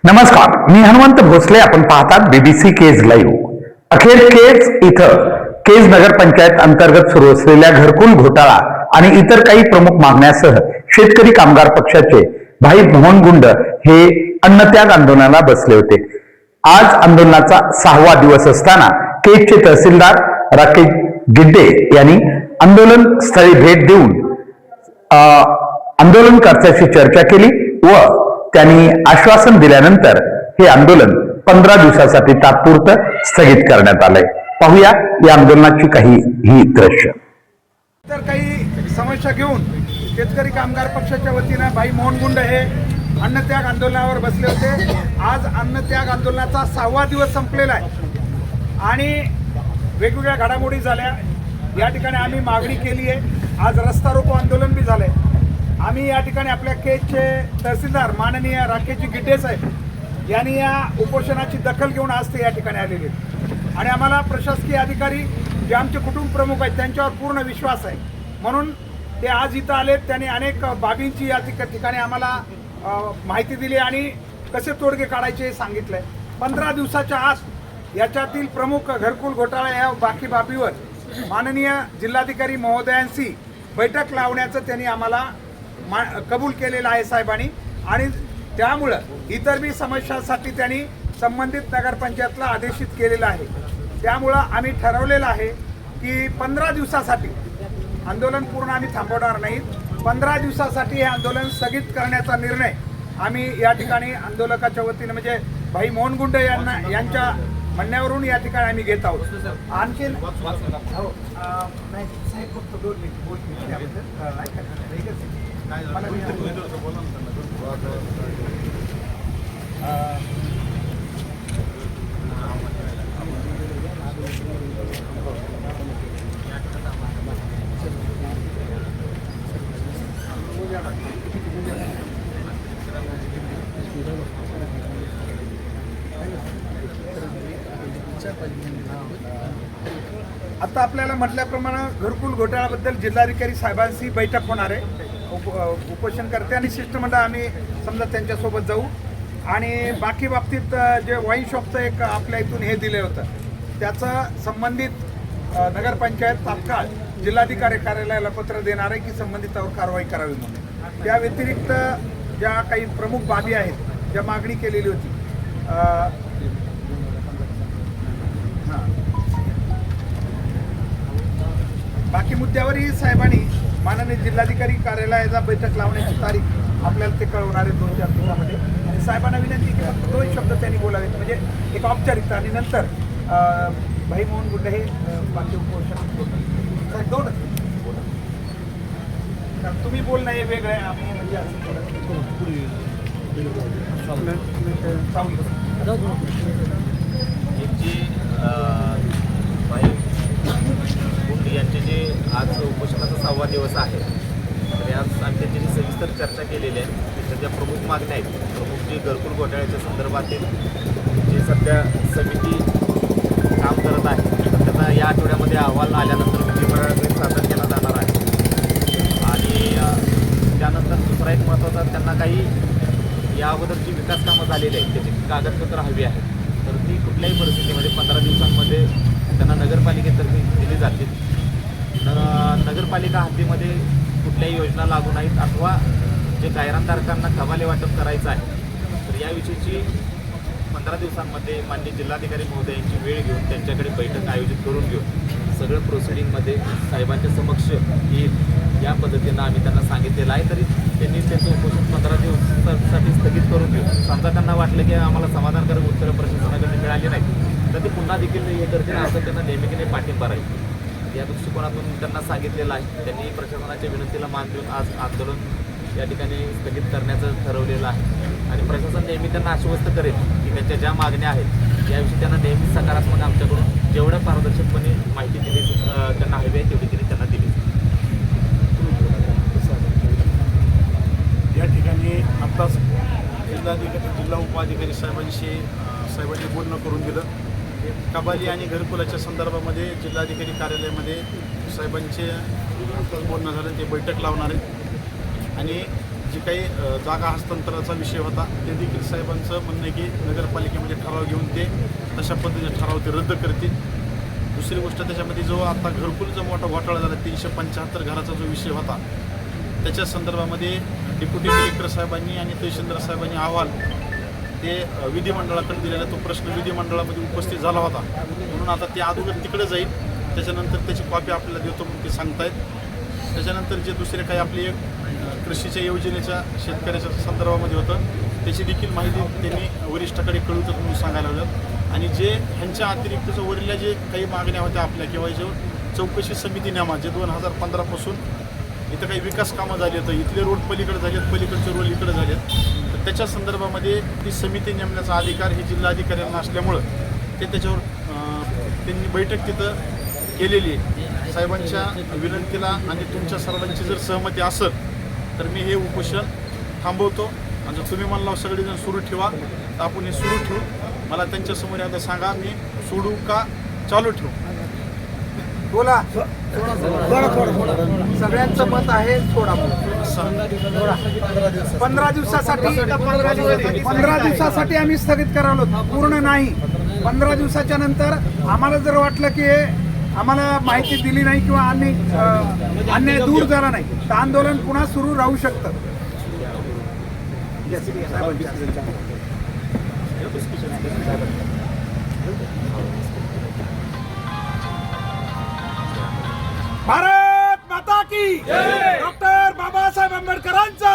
नमस्कार, मी हनुमंत भोसले. आपण पाहतात बीबीसी केज लाईव्ह. अखेर केज इथं केज नगरपंचायत अंतर्गत सुरू असलेल्या घरकुल घोटाळा आणि इतर काही प्रमुख मागण्यासह शेतकरी कामगार पक्षाचे भाई मोहन गुंड हे अन्नत्याग आंदोलनाला बसले होते. आज आंदोलनाचा 6वा दिवस असताना केजचे तहसीलदार राकेश गिड्डे यांनी आंदोलन स्थळी भेट देऊन आंदोलनकर्त्याशी चर्चा केली व त्यांनी आश्वासन दिल्यानंतर हे आंदोलन 15 दिवसासाठी तात्पुरतं स्थगित करण्यात आलंय. पाहूया या आंदोलनाची ही दृश्य. तर काही समस्या घेऊन शेतकरी कामगार पक्षाच्या वतीनं भाई मोहन गुंड हे अन्नत्याग आंदोलनावर बसले होते. आज अन्नत्याग आंदोलनाचा 6वा दिवस संपलेला आहे आणि वेगवेगळ्या घडामोडी झाल्या. या ठिकाणी आम्ही मागणी केली आहे. आज रस्ता रोको आंदोलन बी झालंय. आम्ही या ठिकाणी आपल्या केजचे तहसीलदार माननीय राकेशजी गिड्डे साहेब यांनी या उपोषणाची दखल घेऊन आज ते या ठिकाणी आलेले आणि आम्हाला प्रशासकीय अधिकारी जे आमचे कुटुंब प्रमुख आहेत त्यांच्यावर पूर्ण विश्वास आहे म्हणून ते आज इथं आलेत. त्यांनी अनेक बाबींची या ठिकाणी आम्हाला माहिती दिली आणि कसे तोडगे काढायचे सांगितलंय. 15 दिवसाच्या आत याच्यातील प्रमुख घरकुल घोटाळा या बाकी बाबीवर माननीय जिल्हाधिकारी महोदयांशी बैठक लावण्याचं त्यांनी आम्हाला कबूल केलेलं आहे साहेबांनी आणि त्यामुळं इतर बी समस्यांसाठी त्यांनी संबंधित नगरपंचायतला आदेशित केलेलं आहे. त्यामुळं आम्ही ठरवलेलं आहे की 15 दिवसासाठी आंदोलन पूर्ण आम्ही थांबवणार नाही. 15 दिवसासाठी हे आंदोलन स्थगित करण्याचा निर्णय आम्ही या ठिकाणी आंदोलकाच्या वतीने म्हणजे भाई मोहन गुंड यांच्या म्हणण्यावरून या ठिकाणी आम्ही घेत आहोत. आणखी आता आपल्याला म्हटल्याप्रमाणे घरकुल घोटाळ्याबद्दल जिल्हाधिकारी साहेबांशी बैठक होणार आहे. उपोषणकर्ते आणि शिष्टमंडळ आम्ही समजा त्यांच्यासोबत जाऊ आणि बाकी बाबतीत जे वाईन शॉपचं एक आपल्या इथून हे दिलं होतं त्याचं संबंधित नगरपंचायत तात्काळ जिल्हाधिकारी कार्यालयाला पत्र देणार आहे की संबंधितावर कारवाई करावी म्हणून. त्या व्यतिरिक्त ज्या काही प्रमुख बाबी आहेत ज्या मागणी केलेली होती बाकी मुद्द्यावरही साहेबांनी माननीय जिल्हाधिकारी कार्यालयाचा बैठक लावण्याची तारीख आपल्याला ते कळवणार आहे 2-4 दिवसामध्ये आणि साहेबांना विनंती की फक्त 2 शब्द त्यांनी बोलावेत म्हणजे एक औपचारिकता आणि नंतर भाई मोहन गुंड हे बाकी उपोषण बोलतात. 2 तुम्ही बोलणं हे वेगळं आहे. आम्ही म्हणजे यांचे जे आज उपोषणाचा 6वा दिवस आहे तर आज आम्ही त्यांची जी सविस्तर चर्चा केलेली आहे त्याच्या प्रमुख मागण्या आहेत. प्रमुख जे घरकुल घोटाळ्याच्या संदर्भातील जे सध्या समिती काम करत आहे तर त्यांना या आठवड्यामध्ये अहवाल आल्यानंतर मंत्रिमंडळाकडे सादर केला जाणार आहे आणि त्यानंतर दुसरा एक महत्त्वाचा त्यांना काही या अगोदर जी विकास कामं झालेली आहेत त्याची कागदपत्र हवी आहेत तर ती कुठल्याही परिस्थितीमध्ये 15 दिवसांमध्ये त्यांना नगरपालिकेतर्फे दिली जातील. नगरपालिका हद्दीमध्ये कुठल्याही योजना लागू नाहीत अथवा जे गायरानधारकांना कबाले वाटप करायचं आहे तर याविषयीची 15 दिवसांमध्ये माननीय जिल्हाधिकारी महोदयांची वेळ घेऊन त्यांच्याकडे बैठक आयोजित करून घेऊन सगळं प्रोसिडिंगमध्ये साहेबांच्या समक्ष येईल या पद्धतीनं आम्ही त्यांना सांगितलेलं आहे. तरी त्यांनी त्याचं उपोषण 15 दिवसासाठी स्थगित करून घेऊ. समजा त्यांना वाटलं की आम्हाला समाधानकारक उत्तरं प्रशासनाकडे मिळाली नाही तर ते पुन्हा देखील हे करतील असं त्यांना नेहमीने पाठिंबा राहील या दृष्टिकोनातून त्यांना सांगितलेलं आहे. त्यांनी प्रशासनाच्या विनंतीला मान देऊन आज आंदोलन या ठिकाणी स्थगित करण्याचं ठरवलेलं आहे आणि प्रशासन नेहमी त्यांना आश्वस्त करेल की त्यांच्या ज्या मागण्या आहेत याविषयी त्यांना नेहमीच सकारात्मक आमच्याकडून जेवढ्या पारदर्शकपणे माहिती दिली त्यांना हवी आहे तेवढी तरी त्यांना दिली. या ठिकाणी आत्ताच जिल्हा उपाधिकारी साहेबांनी बोलणं करून दिलं. कबाली आणि घरकुलाच्या संदर्भामध्ये जिल्हाधिकारी कार्यालयामध्ये साहेबांचे बोलणं झालं ते बैठक लावणार आहे आणि जे काही जागा हस्तांतराचा विषय होता ते देखील साहेबांचं म्हणणं आहे की नगरपालिकेमध्ये ठराव घेऊन ते तशा पद्धतीचे ठराव ते रद्द करतील. दुसरी गोष्ट त्याच्यामध्ये जो आता घरकुलचा मोठा घोटाळा झाला 375 घराचा जो विषय होता त्याच्या संदर्भामध्ये डेप्युटी कलेक्टर साहेबांनी आणि तहसीलदार साहेबांनी अहवाल ते विधिमंडळाकडे दिलेला तो प्रश्न विधिमंडळामध्ये उपस्थित झाला होता म्हणून आता ते अगोदर तिकडे जाईल. त्याच्यानंतर त्याची कॉपी आपल्याला देतो म्हणून ते सांगतायत. त्याच्यानंतर जे दुसरे काही आपली कृषीच्या योजनेच्या शेतकऱ्याच्या संदर्भामध्ये होतं त्याची देखील माहिती त्यांनी वरिष्ठाकडे कळवतात म्हणून सांगायला लागलं. आणि जे ह्यांच्या अतिरिक्तच्या वरील जे काही मागण्या होत्या आपल्या किंवा याच्यावर चौकशी समिती नेमा जे 2015 पासून इथं काही विकास कामं झाली तर इथले रोड पलीकडे झालेत, पलीकडचे रोड इकडे झालेत, तर त्याच्या संदर्भामध्ये ती समिती नेमण्याचा अधिकार हे जिल्हाधिकाऱ्यांना असल्यामुळं ते त्याच्यावर त्यांनी बैठक तिथं केलेली आहे. साहेबांच्या विनंतीला आणि तुमच्या सर्वांची जर सहमती असेल तर मी हे उपोषण थांबवतो. आणि जर तुम्ही मला सगळेजण सुरू ठेवा तर आपण हे सुरू ठेवू. मला त्यांच्यासमोर आता सांगा मी सोडू का चालू ठेवू. बोला. सगळ्यांचं मत आहे सोडा. 15 दिवसासाठी आम्ही स्थगित करालो, पूर्ण नाही. 15 दिवसाच्या नंतर आम्हाला जर वाटलं की आम्हाला माहिती दिली नाही किंवा अन्याय दूर झाला नाही तर आंदोलन पुन्हा सुरू राहू शकतं. भारत माता की डॉक्टर बाबासाहेब आंबेडकरांचा.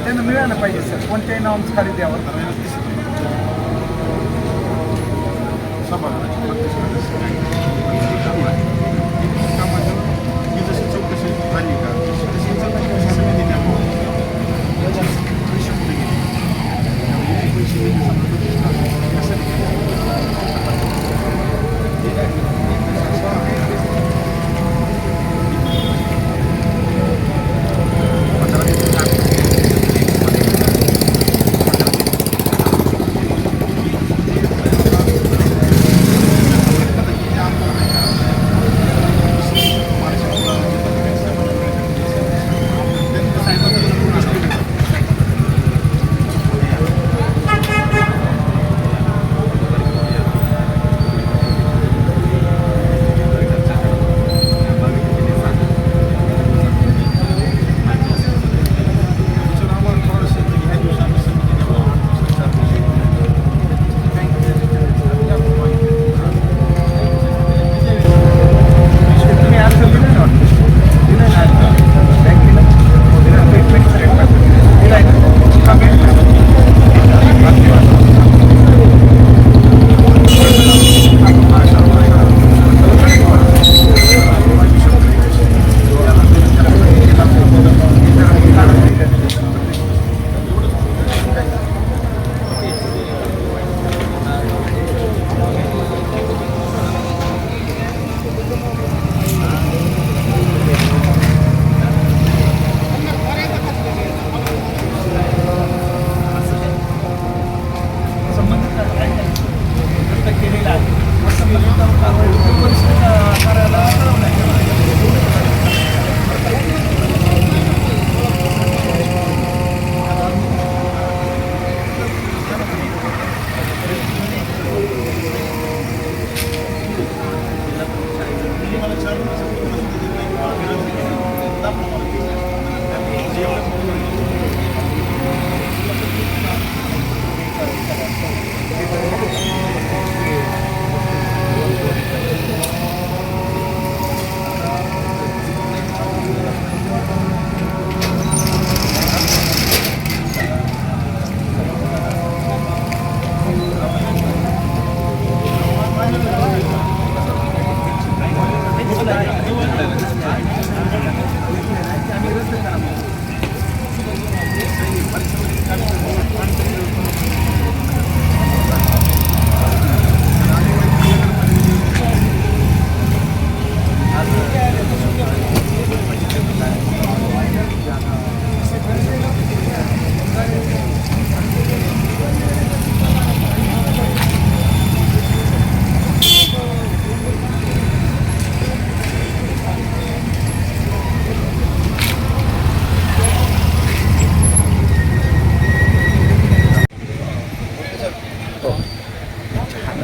त्यांना मिळालं पाहिजे सर, कोणत्याही नॉर्म्स खाली द्यावं.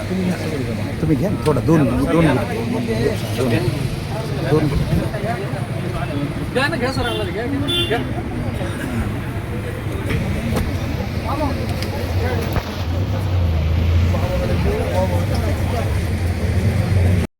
तुम्ही घ्या थोडा दोन दोन दोन